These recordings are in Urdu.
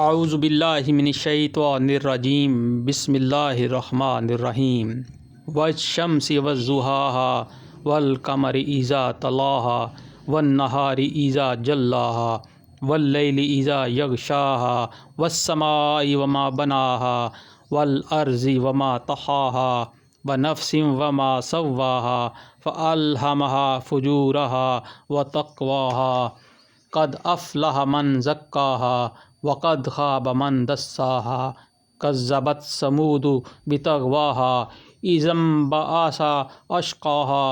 اعوذ باللہ من الشیطان الرجیم بسم اللہ الرحمن الرحیم والشمس وضحاها والقمر اذا طلاها والنہار اذا جلاها واللیل اذا یغشاها والسماء وما بناها والارض وما طحاها ونفس وما سواها فألہمها فجورها وتقواها قد افلح من زکاها وقد خاب من دساها كذبت ثمود بطغواها إذ انبعث أشقاها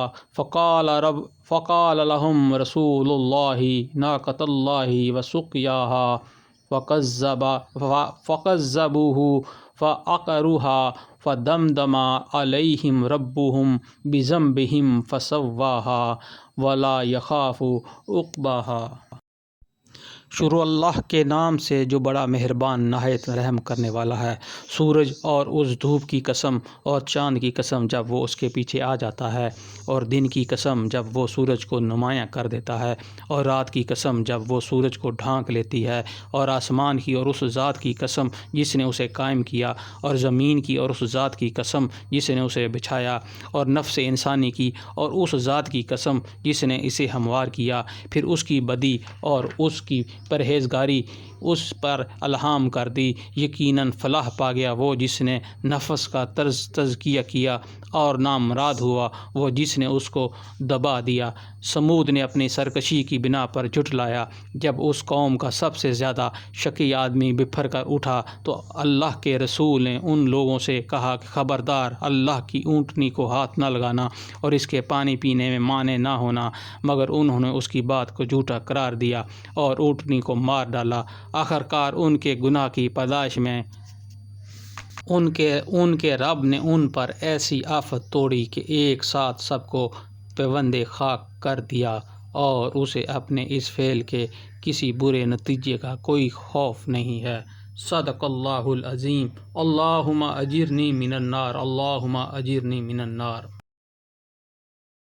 فقال لهم رسول الله ناقة الله وسقياها فكذبوه فعقروها فدمدم عليهم ربهم بذنبهم فسواها ولا يخاف عقباها۔ شروع اللہ کے نام سے جو بڑا مہربان نہایت رحم کرنے والا ہے۔ سورج اور اس دھوپ کی قسم اور چاند کی قسم جب وہ اس کے پیچھے آ جاتا ہے، اور دن کی قسم جب وہ سورج کو نمایاں کر دیتا ہے، اور رات کی قسم جب وہ سورج کو ڈھانک لیتی ہے، اور آسمان کی اور اس ذات کی قسم جس نے اسے قائم کیا، اور زمین کی اور اس ذات کی قسم جس نے اسے بچھایا، اور نفس انسانی کی اور اس ذات کی قسم جس نے اسے ہموار کیا، پھر اس کی بدی اور اس کی پرہیزگاری اس پر الہام کر دی۔ یقیناً فلاح پا گیا وہ جس نے نفس کا تزکیہ کیا، اور نامراد ہوا وہ جس نے اس کو دبا دیا۔ سمود نے اپنی سرکشی کی بنا پر جھٹلایا۔ جب اس قوم کا سب سے زیادہ شقی آدمی بپھر کر اٹھا تو اللہ کے رسول نے ان لوگوں سے کہا کہ خبردار، اللہ کی اونٹنی کو ہاتھ نہ لگانا اور اس کے پانی پینے میں مانے نہ ہونا، مگر انہوں نے اس کی بات کو جھوٹا قرار دیا اور اونٹنی کو مار ڈالا۔ آخرکار ان کے گناہ کی پاداش میں ان کے رب نے ان پر ایسی آفت توڑی کہ ایک ساتھ سب کو پیوند خاک کر دیا، اور اسے اپنے اس فعل کے کسی برے نتیجے کا کوئی خوف نہیں ہے۔ صدق اللہ العظیم۔ اللہم اجرنی من النار، اللہم اجرنی من النار۔